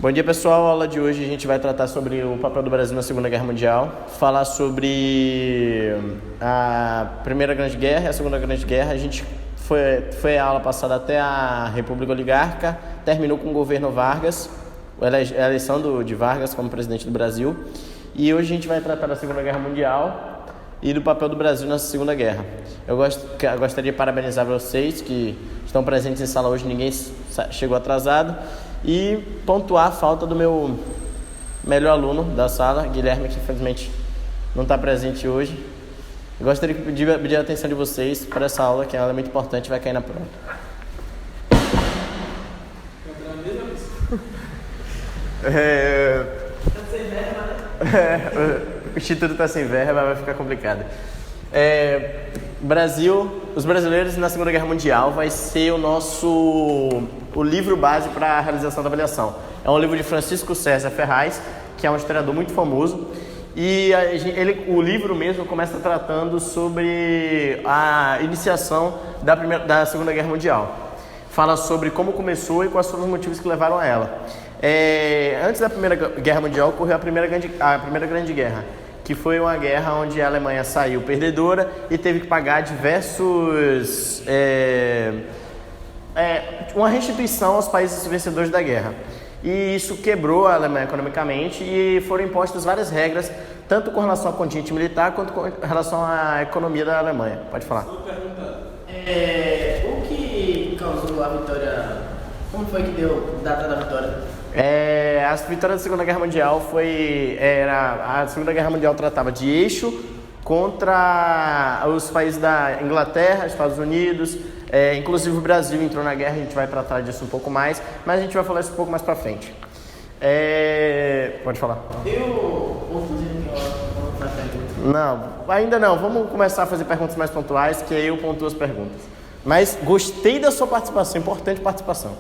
Bom dia, pessoal. A aula de hoje a gente vai tratar sobre o papel do Brasil na Segunda Guerra Mundial, falar sobre a Primeira Grande Guerra e a Segunda Grande Guerra. A gente foi a aula passada até a República Oligárquica, terminou com o governo Vargas, a eleição de Vargas como presidente do Brasil, e hoje a gente vai tratar da Segunda Guerra Mundial e do papel do Brasil na Segunda Guerra. Eu gostaria de parabenizar vocês que estão presentes em sala hoje, ninguém chegou atrasado, e pontuar a falta do meu melhor aluno da sala, Guilherme, que infelizmente não está presente hoje. Eu gostaria de pedir a atenção de vocês para essa aula, que é uma aula muito importante e vai cair na prova. O Instituto está sem verba, vai ficar complicado. Os brasileiros na Segunda Guerra Mundial vai ser o livro base para a realização da avaliação. É um livro de Francisco César Ferraz, que é um historiador muito famoso, e o livro mesmo começa tratando sobre a iniciação da Segunda Guerra Mundial. Fala sobre como começou e quais foram os motivos que levaram a ela. Antes da Primeira Guerra Mundial ocorreu a Primeira Grande Guerra, que foi uma guerra onde a Alemanha saiu perdedora e teve que pagar uma restituição aos países vencedores da guerra. E isso quebrou a Alemanha economicamente e foram impostas várias regras, tanto com relação ao contingente militar quanto com relação à economia da Alemanha. Pode falar. Estou perguntando. O que causou a vitória? Como foi que deu data da vitória? A vitória da Segunda Guerra Mundial a Segunda Guerra Mundial tratava de eixo contra os países da Inglaterra, Estados Unidos, inclusive o Brasil entrou na guerra, a gente vai tratar disso um pouco mais, mas a gente vai falar isso um pouco mais pra frente. Pode falar. Não, ainda não, vamos começar a fazer perguntas mais pontuais, que aí eu pontuo as perguntas. Mas gostei da sua participação, importante participação.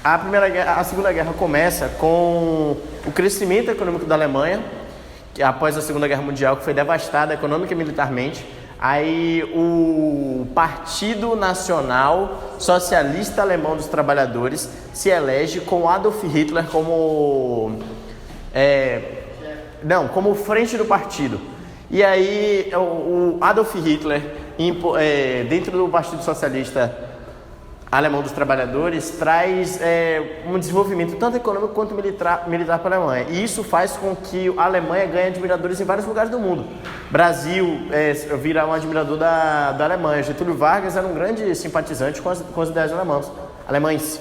A Segunda Guerra começa com o crescimento econômico da Alemanha, que após a Segunda Guerra Mundial, que foi devastada econômica e militarmente. Aí o Partido Nacional Socialista Alemão dos Trabalhadores se elege com Adolf Hitler como frente do partido. E aí o Adolf Hitler, dentro do Partido Socialista Alemão dos Trabalhadores, traz um desenvolvimento tanto econômico quanto militar para a Alemanha. E isso faz com que a Alemanha ganhe admiradores em vários lugares do mundo. Brasil vira um admirador da Alemanha. Getúlio Vargas era um grande simpatizante com as ideias alemães.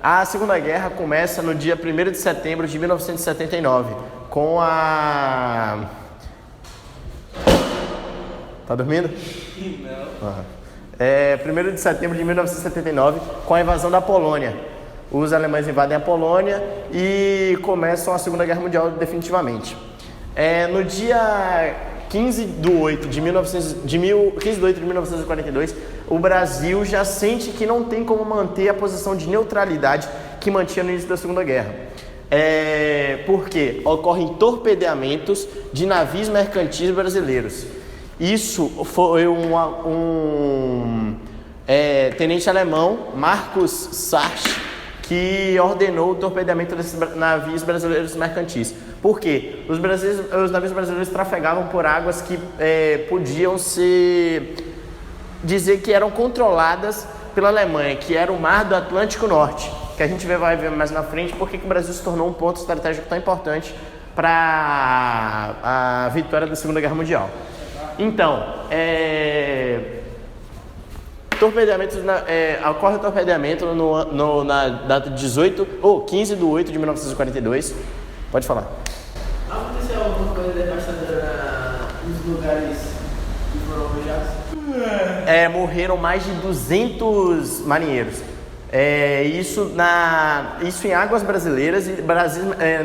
A Segunda Guerra começa no dia 1º de setembro de 1979, com a... Tá dormindo? Não. 1º de setembro de 1979, com a invasão da Polônia. Os alemães invadem a Polônia e começam a Segunda Guerra Mundial definitivamente. No dia 15 de 8 de 1942, o Brasil já sente que não tem como manter a posição de neutralidade que mantinha no início da Segunda Guerra. Porque ocorrem torpedeamentos de navios mercantis brasileiros. Isso foi um tenente alemão, Marcus Sarch, que ordenou o torpedeamento desses navios brasileiros mercantis. Por quê? Os navios brasileiros trafegavam por águas que podiam dizer que eram controladas pela Alemanha, que era o Mar do Atlântico Norte, que a gente vai ver mais na frente porque que o Brasil se tornou um ponto estratégico tão importante para a vitória da Segunda Guerra Mundial. Então, ocorre o torpedeamento na data de 15 de 8 de 1942. Pode falar. Aconteceu alguma coisa devastadora nos lugares que foram alvejados? Morreram mais de 200 marinheiros. Isso em águas brasileiras e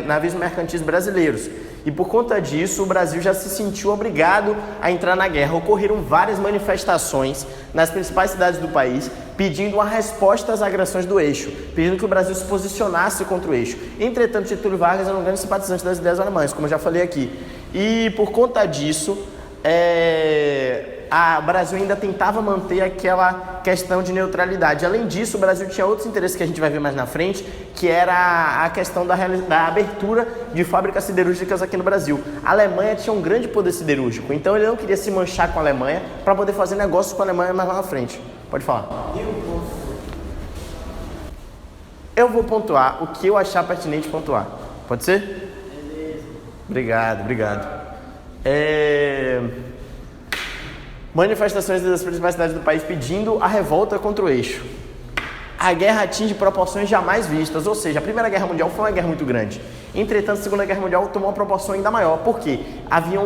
navios mercantis brasileiros. E por conta disso, o Brasil já se sentiu obrigado a entrar na guerra. Ocorreram várias manifestações nas principais cidades do país, pedindo uma resposta às agressões do eixo, pedindo que o Brasil se posicionasse contra o eixo. Entretanto, Getúlio Vargas era um grande simpatizante das ideias alemãs, como eu já falei aqui. E por conta disso, o Brasil ainda tentava manter aquela questão de neutralidade. Além disso, o Brasil tinha outros interesses que a gente vai ver mais na frente, que era a questão da abertura de fábricas siderúrgicas aqui no Brasil. A Alemanha tinha um grande poder siderúrgico, então ele não queria se manchar com a Alemanha para poder fazer negócio com a Alemanha mais lá na frente. Pode falar. Eu vou pontuar o que eu achar pertinente pontuar. Pode ser? Beleza. Obrigado. Manifestações das principais cidades do país pedindo a revolta contra o eixo. A guerra atinge proporções jamais vistas, ou seja, a Primeira Guerra Mundial foi uma guerra muito grande. Entretanto, a Segunda Guerra Mundial tomou uma proporção ainda maior. Por quê? Havia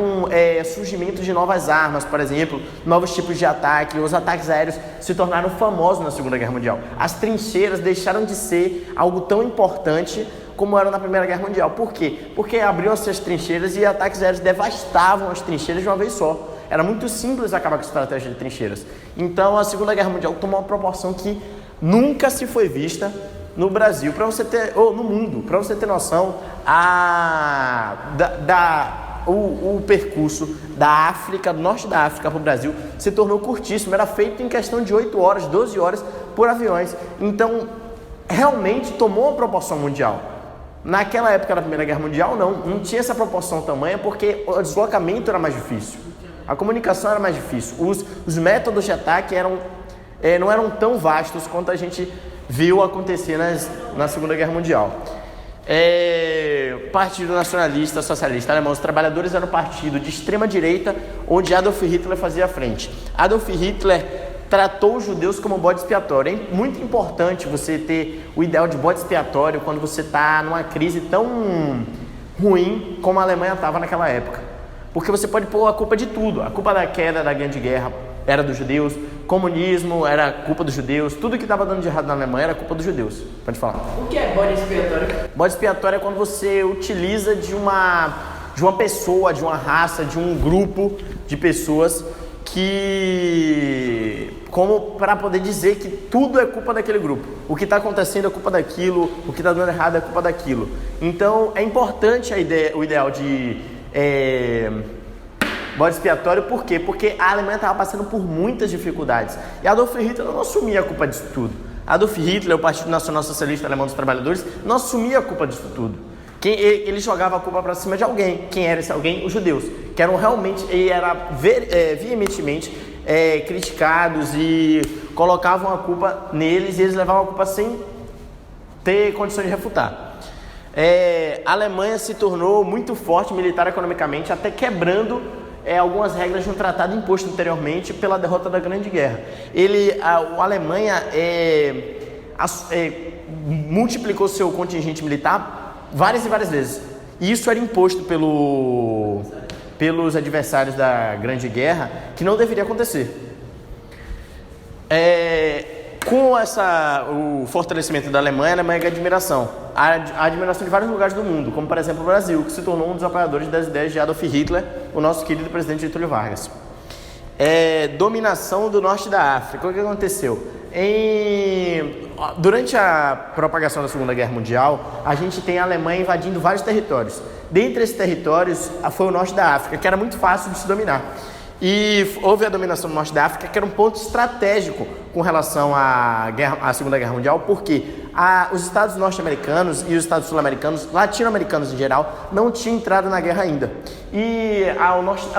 surgimento de novas armas, por exemplo, novos tipos de ataque. Os ataques aéreos se tornaram famosos na Segunda Guerra Mundial. As trincheiras deixaram de ser algo tão importante como eram na Primeira Guerra Mundial. Por quê? Porque abriam-se as trincheiras e ataques aéreos devastavam as trincheiras de uma vez só. Era muito simples acabar com a estratégia de trincheiras. Então, a Segunda Guerra Mundial tomou uma proporção que nunca se foi vista no Brasil, ou no mundo. Para você ter noção, o percurso da África, do norte da África para o Brasil, se tornou curtíssimo. Era feito em questão de 8 horas, 12 horas por aviões. Então, realmente tomou uma proporção mundial. Naquela época da Primeira Guerra Mundial, não tinha essa proporção tamanha, porque o deslocamento era mais difícil. A comunicação era mais difícil. Os métodos de ataque não eram tão vastos quanto a gente viu acontecer na Segunda Guerra Mundial. Partido Nacionalista Socialista Alemão, os trabalhadores eram um partido de extrema direita, onde Adolf Hitler fazia frente. Adolf Hitler tratou os judeus como bode expiatório. É muito importante você ter o ideal de bode expiatório quando você está numa crise tão ruim como a Alemanha estava naquela época. Porque você pode pôr a culpa de tudo. A culpa da queda da Grande Guerra era dos judeus, comunismo era culpa dos judeus, tudo que estava dando de errado na Alemanha era culpa dos judeus. Pode falar. O que é bode expiatório? Bode expiatório é quando você utiliza de uma pessoa, de uma raça, de um grupo de pessoas como para poder dizer que tudo é culpa daquele grupo. O que está acontecendo é culpa daquilo, o que está dando errado é culpa daquilo. Então é importante o ideal de bode expiatório. Por quê? Porque a Alemanha estava passando por muitas dificuldades e Adolf Hitler não assumia a culpa disso tudo. Adolf Hitler, o Partido Nacional Socialista Alemão dos Trabalhadores, não assumia a culpa disso tudo. Ele jogava a culpa para cima de alguém. Quem era esse alguém? Os judeus, que eram realmente veementemente criticados e colocavam a culpa neles, e eles levavam a culpa sem ter condições de refutar. A Alemanha se tornou muito forte militar e economicamente, até quebrando algumas regras de um tratado imposto anteriormente pela derrota da Grande Guerra. A Alemanha multiplicou seu contingente militar várias e várias vezes. E isso era imposto pelos adversários da Grande Guerra, que não deveria acontecer. Com o fortalecimento da Alemanha, a Alemanha ganha admiração. A admiração de vários lugares do mundo, como por exemplo o Brasil, que se tornou um dos apoiadores das ideias de Adolf Hitler, o nosso querido presidente Getúlio Vargas. Dominação do norte da África. O que aconteceu? Durante a propagação da Segunda Guerra Mundial, a gente tem a Alemanha invadindo vários territórios. Dentre esses territórios, foi o norte da África, que era muito fácil de se dominar. E houve a dominação do norte da África, que era um ponto estratégico com relação à Segunda Guerra Mundial, porque os estados norte-americanos e os estados sul-americanos, latino-americanos em geral, não tinham entrado na guerra ainda. E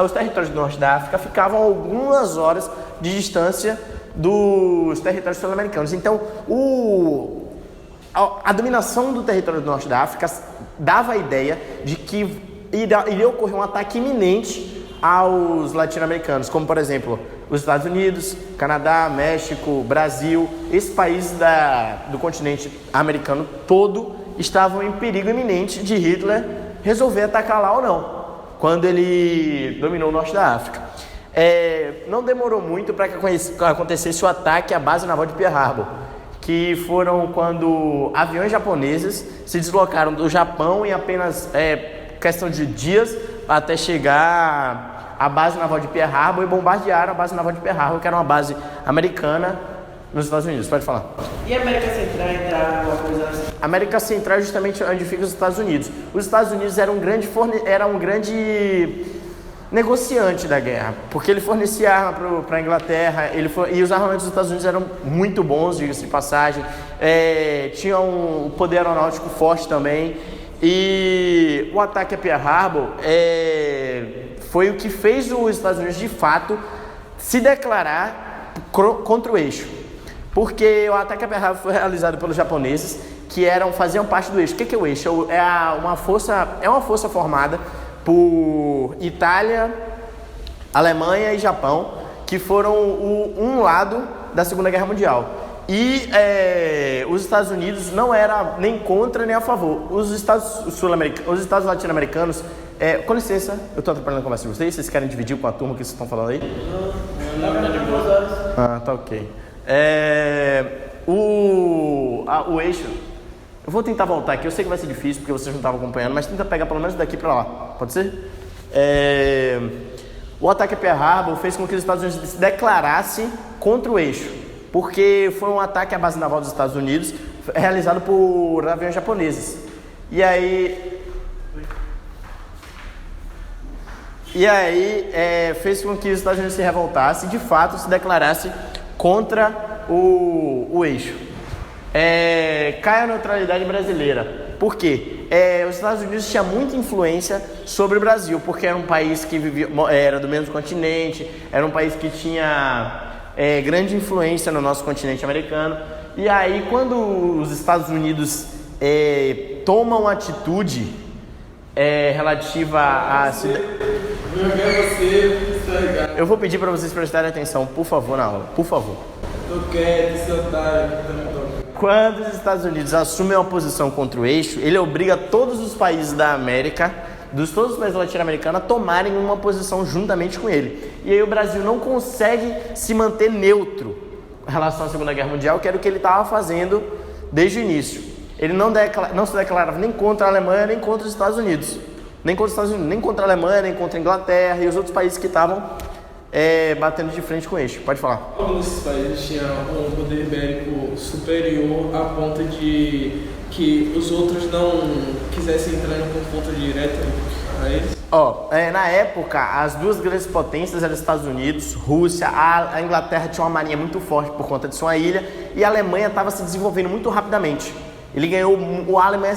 os territórios do norte da África ficavam a algumas horas de distância dos territórios sul-americanos. Então, a dominação do território do norte da África dava a ideia de que iria ocorrer um ataque iminente aos latino-americanos, como por exemplo os Estados Unidos, Canadá, México, Brasil. Esses países do continente americano todo estavam em perigo iminente de Hitler resolver atacar lá ou não, quando ele dominou o norte da África. Não demorou muito para que acontecesse o ataque à base naval de Pearl Harbor, que foram quando aviões japoneses se deslocaram do Japão em apenas questão de dias até chegar à base naval de Pearl Harbor e bombardearam a base naval de Pearl Harbor, que era uma base americana nos Estados Unidos. Pode falar. E a América Central entrar alguma coisa assim? América Central é justamente onde fica os Estados Unidos. Os Estados Unidos era um grande negociante da guerra, porque ele fornecia arma para a Inglaterra, e os armamentos dos Estados Unidos eram muito bons, diga-se de passagem, tinha um poder aeronáutico forte também, e o ataque a Pearl Harbor foi o que fez os Estados Unidos, de fato, se declarar contra o eixo, porque o ataque a Pearl Harbor foi realizado pelos japoneses, que faziam parte do eixo. O que é o eixo? É uma força formada por Itália, Alemanha e Japão, que foram um lado da Segunda Guerra Mundial. E os Estados Unidos não era nem contra nem a favor. Os Estados latino-americanos... com licença, eu estou atrapalhando a conversa de vocês. Vocês querem dividir com a turma que vocês estão falando aí? Não, tá ok. O eixo... Eu vou tentar voltar aqui, eu sei que vai ser difícil porque vocês não estavam acompanhando, mas tenta pegar pelo menos daqui para lá, pode ser? O ataque a Pearl Harbor fez com que os Estados Unidos se declarassem contra o eixo, porque foi um ataque à base naval dos Estados Unidos realizado por aviões japoneses. E aí fez com que os Estados Unidos se revoltassem e de fato se declarassem contra o eixo. Cai a neutralidade brasileira. Por quê? Os Estados Unidos tinham muita influência sobre o Brasil, porque era um país que era do mesmo continente, era um país que tinha grande influência no nosso continente americano. E aí, quando os Estados Unidos tomam atitude relativa a... Eu vou pedir para vocês prestarem atenção, por favor, na aula, por favor. Tô quieto, esse otário aqui também tô. Quando os Estados Unidos assumem uma posição contra o eixo, ele obriga todos os países da América, todos os países latino-americanos, a tomarem uma posição juntamente com ele. E aí o Brasil não consegue se manter neutro em relação à Segunda Guerra Mundial, que era o que ele estava fazendo desde o início. Ele não se declarava nem contra a Alemanha, nem contra os Estados Unidos. Nem contra a Alemanha, nem contra a Inglaterra e os outros países que estavam batendo de frente com o eixo. Pode falar. Alguns desses países tinham um poder bélico superior a ponto de que os outros não quisessem entrar em confronto direto a eles? Na época, as duas grandes potências eram os Estados Unidos, Rússia, a Inglaterra tinha uma marinha muito forte por conta de sua ilha e a Alemanha estava se desenvolvendo muito rapidamente. Ele ganhou, a Alemanha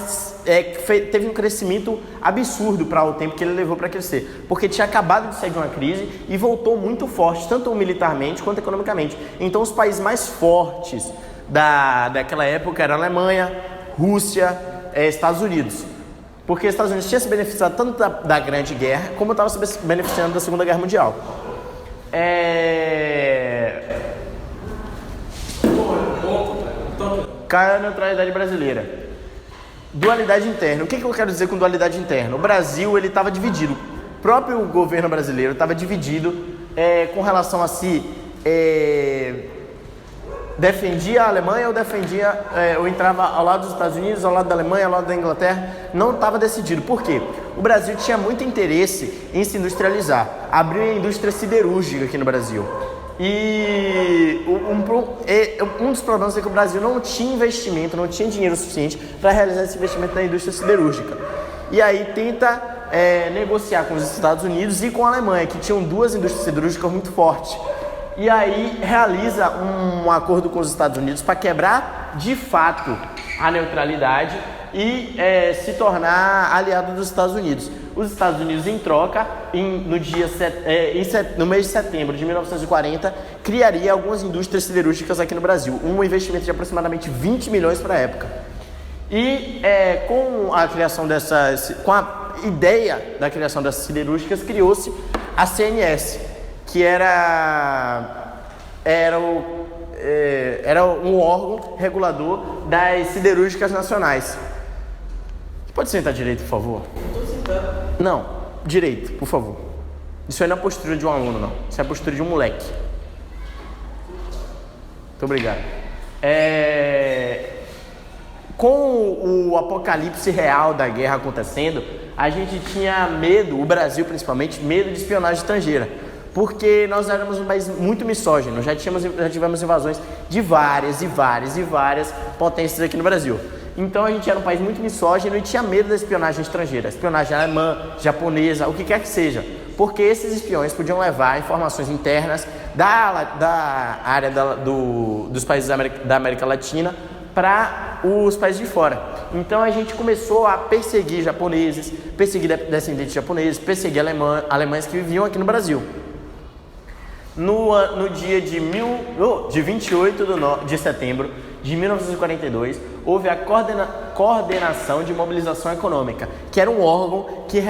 teve um crescimento absurdo para o tempo que ele levou para crescer, porque tinha acabado de sair de uma crise e voltou muito forte, tanto militarmente quanto economicamente. Então os países mais fortes daquela época eram a Alemanha, Rússia, Estados Unidos. Porque os Estados Unidos tinham se beneficiado tanto da Grande Guerra, como estava se beneficiando da Segunda Guerra Mundial. Cai a neutralidade brasileira. Dualidade interna. O que eu quero dizer com dualidade interna? O Brasil estava dividido. O próprio governo brasileiro estava dividido com relação a se defendia a Alemanha ou entrava ao lado dos Estados Unidos, ao lado da Alemanha, ao lado da Inglaterra. Não estava decidido. Por quê? O Brasil tinha muito interesse em se industrializar. Abriu a indústria siderúrgica aqui no Brasil. E um dos problemas é que o Brasil não tinha investimento, não tinha dinheiro suficiente para realizar esse investimento na indústria siderúrgica. E aí tenta negociar com os Estados Unidos e com a Alemanha, que tinham duas indústrias siderúrgicas muito fortes. E aí realiza um acordo com os Estados Unidos para quebrar de fato a neutralidade e se tornar aliado dos Estados Unidos. Os Estados Unidos, em troca, no mês de setembro de 1940, criaria algumas indústrias siderúrgicas aqui no Brasil, um investimento de aproximadamente 20 milhões para a época. E com a ideia da criação dessas siderúrgicas, criou-se a CNS, que era um órgão regulador das siderúrgicas nacionais. Pode sentar direito, por favor? Estou sentado. Não, direito, por favor. Isso aí não é a postura de um aluno, não. Isso é a postura de um moleque. Muito obrigado. Com o apocalipse real da guerra acontecendo, a gente tinha medo, o Brasil principalmente, medo de espionagem estrangeira. Porque nós éramos um país muito misógino, já tivemos invasões de várias potências aqui no Brasil. Então a gente era um país muito misógino e tinha medo da espionagem estrangeira, espionagem alemã, japonesa, o que quer que seja. porque esses espiões podiam levar informações internas da área dos países da América Latina para os países de fora. Então a gente começou a perseguir japoneses, perseguir descendentes japoneses, perseguir alemães que viviam aqui no Brasil. No dia de 28 de setembro de 1942, houve a Coordenação de Mobilização Econômica, que era um órgão que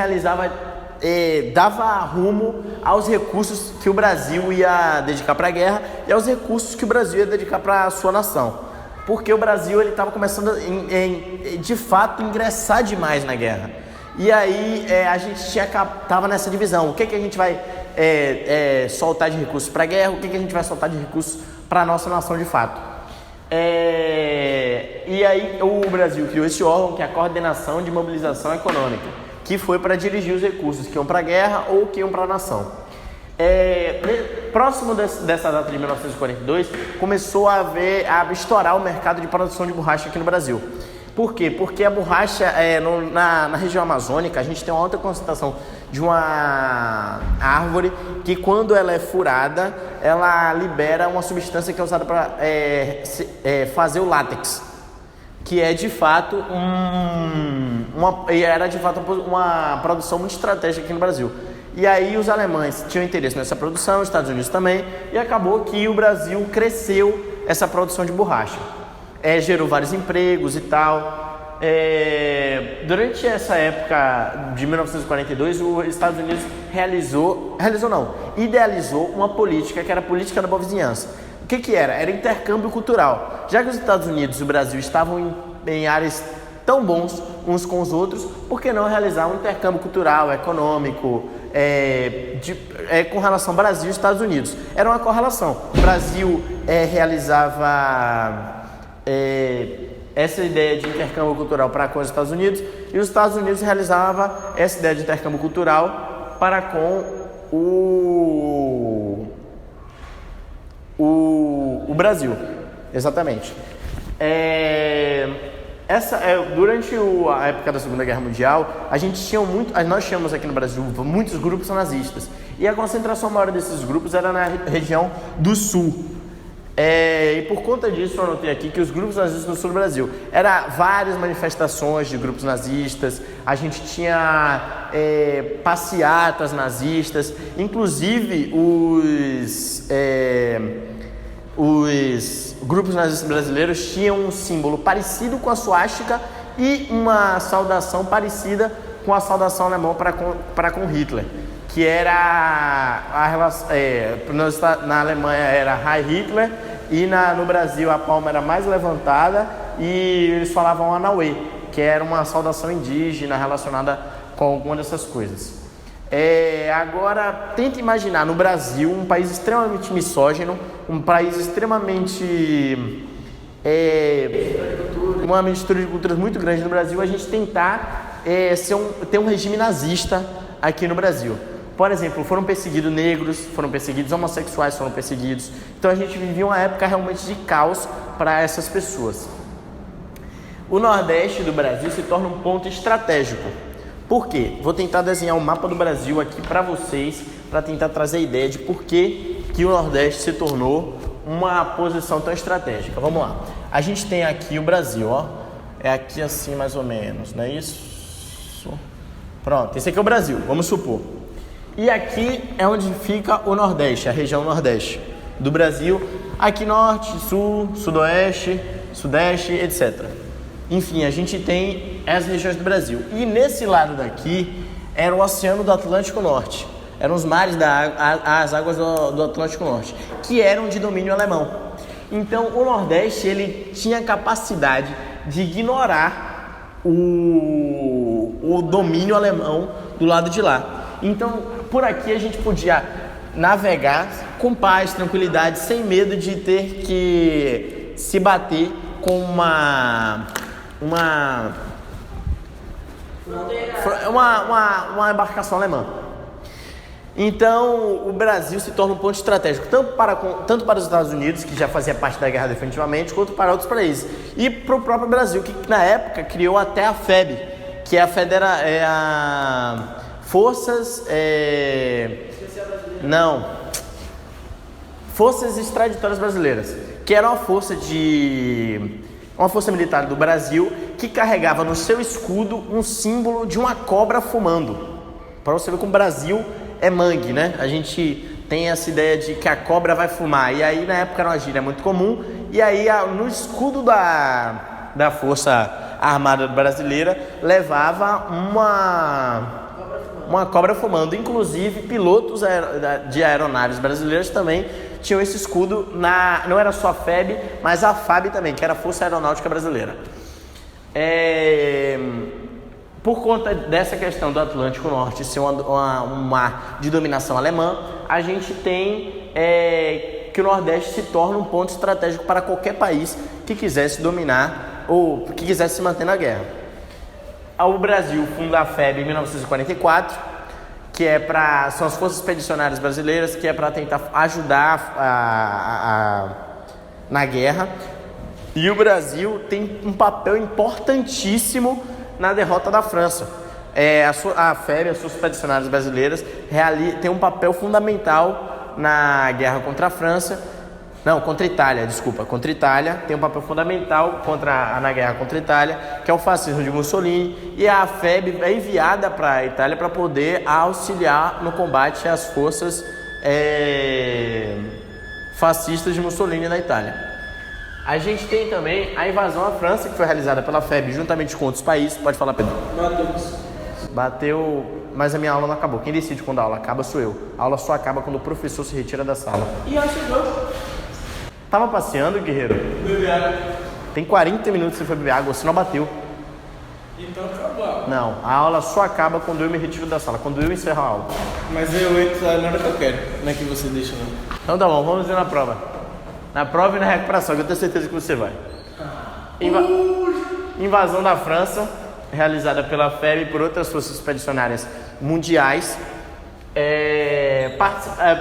dava rumo aos recursos que o Brasil ia dedicar para a guerra e aos recursos que o Brasil ia dedicar para a sua nação. Porque o Brasil estava começando de fato ingressar demais na guerra. E aí a gente estava nessa divisão. O que a gente vai soltar de recursos para a guerra? O que a gente vai soltar de recursos para a nossa nação de fato? E aí o Brasil criou esse órgão, que é a Coordenação de Mobilização Econômica, que foi para dirigir os recursos que iam para a guerra ou que iam para a nação. Próximo dessa data de 1942, começou a estourar o mercado de produção de borracha aqui no Brasil. Por quê? Porque a borracha, na região amazônica, a gente tem uma alta concentração de uma árvore que, quando ela é furada, ela libera uma substância que é usada para fazer o látex, que é de fato uma produção muito estratégica aqui no Brasil. E aí os alemães tinham interesse nessa produção, os Estados Unidos também, e acabou que o Brasil cresceu essa produção de borracha. Gerou vários empregos e tal. Durante essa época de 1942, os Estados Unidos idealizou uma política que era a política da boa vizinhança. O que era? Era intercâmbio cultural. Já que os Estados Unidos e o Brasil estavam em áreas tão bons uns com os outros, por que não realizar um intercâmbio cultural, econômico, com relação ao Brasil e Estados Unidos? Era uma correlação. O Brasil realizava essa ideia de intercâmbio cultural para com os Estados Unidos, e os Estados Unidos realizavam essa ideia de intercâmbio cultural para com o Brasil. Exatamente. Durante a época da Segunda Guerra Mundial, nós tínhamos aqui no Brasil muitos grupos nazistas, e a concentração maior desses grupos era na região do Sul. E por conta disso, eu anotei aqui que os grupos nazistas no sul do Brasil eram várias manifestações de grupos nazistas. A gente tinha passeatas nazistas, inclusive os grupos nazistas brasileiros tinham um símbolo parecido com a suástica e uma saudação parecida com a saudação alemã para com Hitler, que era na Alemanha era Heil Hitler, e no Brasil a palma era mais levantada e eles falavam Anauê, que era uma saudação indígena relacionada com alguma dessas coisas. Agora, tenta imaginar no Brasil, um país extremamente misógino, um país extremamente... uma mistura de culturas muito grande no Brasil, a gente tentar ter um regime nazista aqui no Brasil. Por exemplo, foram perseguidos negros, foram perseguidos homossexuais, foram perseguidos. Então a gente vivia uma época realmente de caos para essas pessoas. O Nordeste do Brasil se torna um ponto estratégico. Por quê? Vou tentar desenhar um mapa do Brasil aqui para vocês, para tentar trazer a ideia de por que o Nordeste se tornou uma posição tão estratégica. Vamos lá. A gente tem aqui o Brasil, ó. É aqui assim mais ou menos, não é isso? Pronto, esse aqui é o Brasil, vamos supor. E aqui é onde fica o Nordeste, a região Nordeste do Brasil. Aqui Norte, Sul, Sudoeste, Sudeste, etc. Enfim, a gente tem as regiões do Brasil. E nesse lado daqui era o Oceano do Atlântico Norte. Eram os mares, as águas do Atlântico Norte, que eram de domínio alemão. Então o Nordeste ele tinha capacidade de ignorar o domínio alemão do lado de lá. Então, por aqui a gente podia navegar com paz, tranquilidade, sem medo de ter que se bater com uma embarcação alemã. Então, o Brasil se torna um ponto estratégico, tanto para os Estados Unidos, que já fazia parte da guerra definitivamente, quanto para outros países. E para o próprio Brasil, que na época criou até a FEB, que é a Forças... Não. Forças Extraditórias Brasileiras, que era uma força militar do Brasil que carregava no seu escudo um símbolo de uma cobra fumando. Para você ver como o Brasil é mangue, né? A gente tem essa ideia de que a cobra vai fumar. E aí, na época, era uma gíria muito comum. E aí, no escudo da Força Armada Brasileira, levava uma cobra fumando. Inclusive, pilotos de aeronaves brasileiras também tinham esse escudo. Não era só a FEB, mas a FAB também, que era a Força Aeronáutica Brasileira. Por conta dessa questão do Atlântico Norte ser um mar de dominação alemã, a gente tem que o Nordeste se torna um ponto estratégico para qualquer país que quisesse dominar ou que quisesse se manter na guerra. O Brasil funda a FEB em 1944, que são as Forças Expedicionárias Brasileiras, que é para tentar ajudar na guerra. E o Brasil tem um papel importantíssimo na derrota da França. A FEB, as Forças Expedicionárias Brasileiras, tem um papel fundamental na guerra contra a França. Não, contra a Itália, desculpa. Contra a Itália, tem um papel fundamental na guerra contra a Itália, que é o fascismo de Mussolini. E a FEB é enviada para a Itália para poder auxiliar no combate às forças fascistas de Mussolini na Itália. A gente tem também a invasão à França, que foi realizada pela FEB juntamente com outros países. Pode falar, Pedro. Bateu, mas a minha aula não acabou. Quem decide quando a aula acaba sou eu. A aula só acaba quando o professor se retira da sala. E ela chegou. Tava passeando, guerreiro? Beber água. Tem 40 minutos que você foi beber água, você não bateu. Então acabou. Não, a aula só acaba quando eu me retiro da sala, quando eu encerro a aula. Mas eu entro na hora que eu quero, não é que você deixa não. Então tá bom, vamos ver na prova. Na prova e na recuperação, que eu tenho certeza que você vai. Invasão da França, realizada pela FEB e por outras forças expedicionárias mundiais.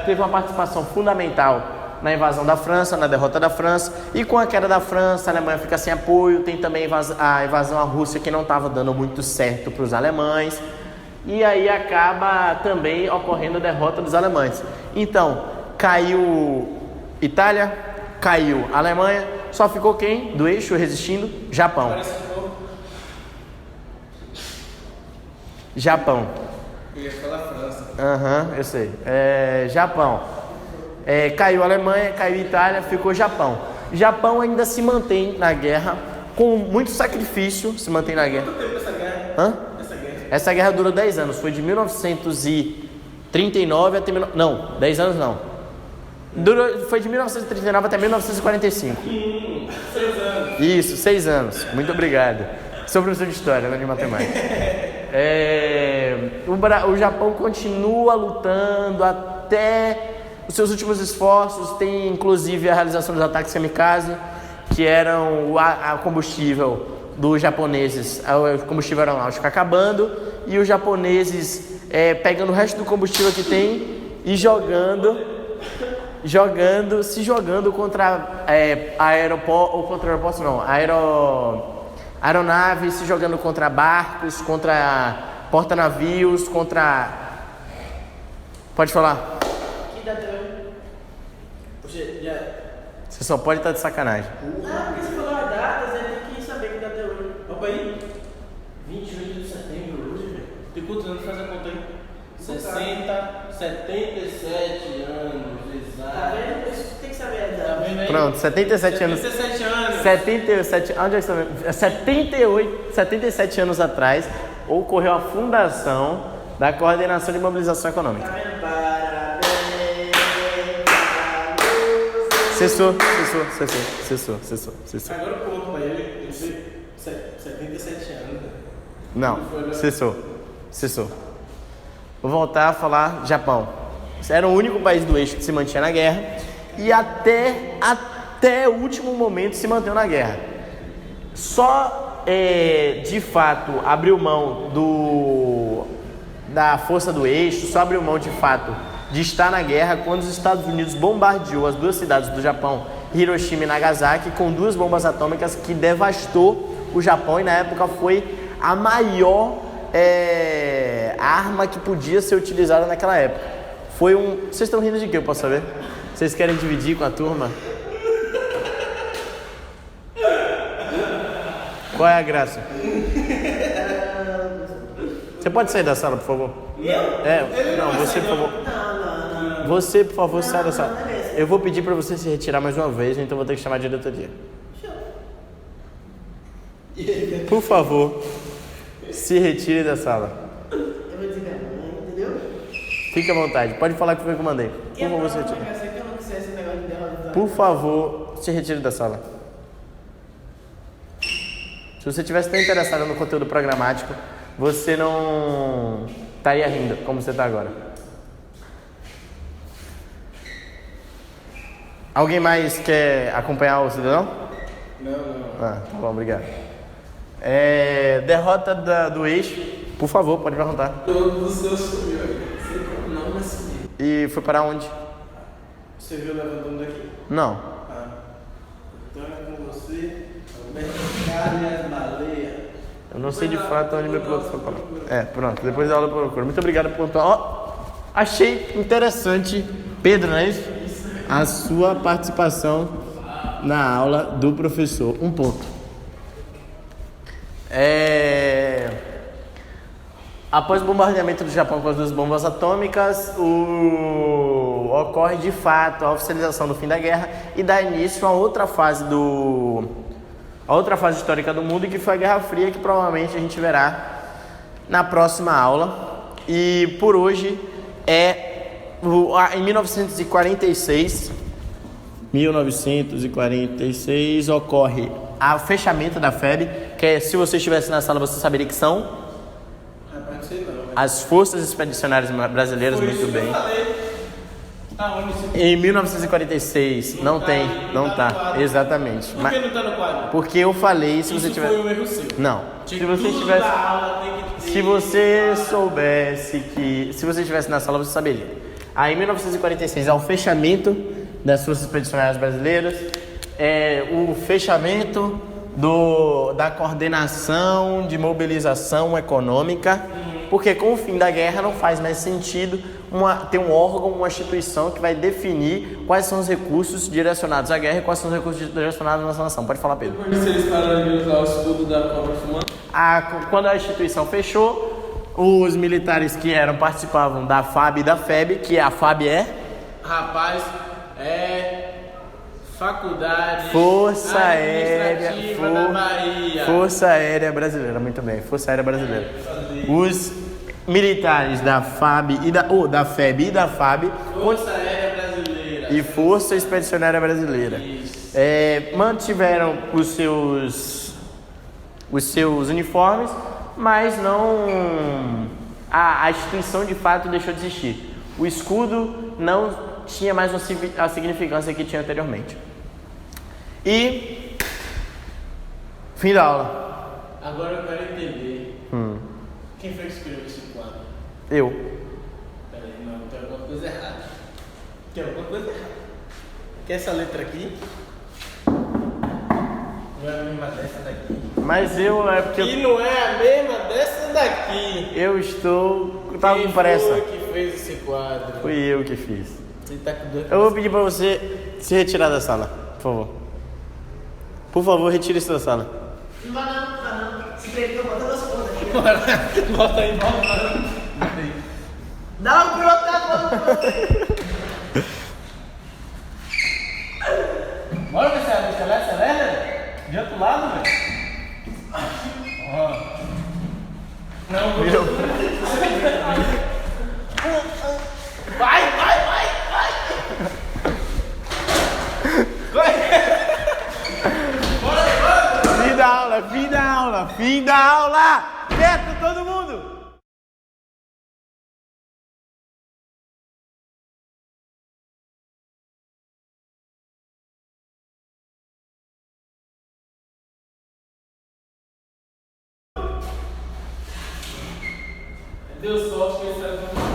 Teve uma participação fundamental na invasão da França, na derrota da França. E com a queda da França, a Alemanha fica sem apoio. Tem também a invasão à Rússia, que não estava dando muito certo para os alemães. E aí acaba também ocorrendo a derrota dos alemães. Então, caiu Itália, caiu a Alemanha, só ficou quem? Do eixo resistindo? Japão. Japão. Eu ia falar França. Eu sei. Japão. Caiu a Alemanha, caiu a Itália, ficou Japão. Japão ainda se mantém na guerra, com muito sacrifício, se mantém na guerra. Quanto tempo essa guerra? Essa guerra durou 10 anos, foi de 1939 até... Não, 10 anos não. Foi de 1939 até 1945. 6 anos. Isso, 6 anos. Muito obrigado. Sou professor de história, não de matemática. O Japão continua lutando até os seus últimos esforços. Tem inclusive a realização dos ataques kamikaze, que eram o combustível dos japoneses, o combustível aeronáutico acabando, e os japoneses pegando o resto do combustível que tem e se jogando contra aeronaves, se jogando contra barcos, contra porta-navios, contra... Pode falar. Que data hoje? Você só pode estar de sacanagem. Ah, porque você falou a data, você tem que saber que data é hoje. Opa aí. 28 de setembro hoje, velho. Tem quantos anos? Faz a conta aí. 77 anos, Tá exato. vendo? Tem que saber a Tá data. vendo aí? Pronto, 77 anos. 77 anos. 77, onde é que está? 77 anos atrás, ocorreu a fundação da Coordenação de Mobilização Econômica. Tá vendo? Parabéns. Cessou. Agora o ponto pra ele, 77 anos. Não, cessou. Vou voltar a falar Japão. Era o único país do eixo que se mantinha na guerra e até o último momento se manteve na guerra. Só de fato abriu mão da força do eixo, só abriu mão de fato de estar na guerra quando os Estados Unidos bombardeou as duas cidades do Japão, Hiroshima e Nagasaki, com 2 bombas atômicas que devastou o Japão, e na época foi a maior arma que podia ser utilizada naquela época. Foi um... Vocês estão rindo de quê, eu posso saber? Vocês querem dividir com a turma? Qual é a graça? Você pode sair da sala, por favor? Não, você, por favor. Você, por favor, sai da sala. Eu vou pedir pra você se retirar mais uma vez, então vou ter que chamar a diretoria. Por favor, se retire da sala. Eu vou dizer minha mãe, entendeu? Fique à vontade, pode falar que foi eu que mandei. Por favor, se retire. Por favor, se retire da sala. Se você tivesse tão interessado no conteúdo programático, você não estaria rindo como você está agora. Alguém mais quer acompanhar o cidadão? Não. Tá bom, obrigado. Derrota do eixo, por favor, pode perguntar. Todo o seu subiu aí. Não, mas subiu. E foi para onde? Você viu levantando daqui? Não. Então é com você, o mercado e as baleias. Eu não sei de fato onde meu piloto foi parar. Pronto, depois da aula eu procuro. Muito obrigado por pontuar. Achei interessante, Pedro, não é isso? A sua participação na aula do professor. Um ponto. Após o bombardeamento do Japão com as 2 bombas atômicas, ocorre de fato a oficialização do fim da guerra e dá início a outra fase histórica do mundo, que foi a Guerra Fria, que provavelmente a gente verá na próxima aula. E por hoje em 1946 ocorre o fechamento da FEB, que se você estivesse na sala você saberia que são as Forças Expedicionárias Brasileiras. Muito bem. Em 1946, não tá, exatamente. Por que não tá no quadro? Porque eu falei, se você Isso tivesse... foi um erro seu. Não, se você estivesse na sala, você saberia. Aí, em 1946, é o fechamento das Forças Expedicionárias Brasileiras, o fechamento da coordenação de mobilização econômica, porque com o fim da guerra não faz mais sentido ter um órgão, uma instituição que vai definir quais são os recursos direcionados à guerra e quais são os recursos direcionados à nossa nação. Pode falar, Pedro. Se eles pararam de usar o escudo da cobra fumante? Quando a instituição fechou, os militares que participavam da FAB e da FEB, que a FAB Rapaz, Faculdade Força Aérea da Bahia. Força Aérea Brasileira, muito bem, Força Aérea Brasileira. Os militares da FAB da FEB e da FAB Força Aérea Brasileira e Força Expedicionária Brasileira mantiveram os seus uniformes, mas não a instituição de fato deixou de existir. O escudo não tinha mais a significância que tinha anteriormente. E fim da aula. Agora eu quero entender. Quem foi que escreveu esse quadro? Eu. Peraí, não, tem alguma coisa errada. Tem alguma coisa errada. Que essa letra aqui não é a mesma dessa daqui. Mas eu E não é a mesma dessa daqui. eu tava com pressa. Quem foi que fez esse quadro? Fui eu que fiz. Você tá com dor. Eu vou pedir pra você se retirar da sala, por favor. Por favor, retire-se da sala. Não vai não. Se prendeu, bota as contas aqui. Volta aí, volta. Dá um crotado. Bora ver se ela acelera. De outro lado, velho. Não, vai. Fim da aula! Quieto todo mundo! Deu sorte que esse era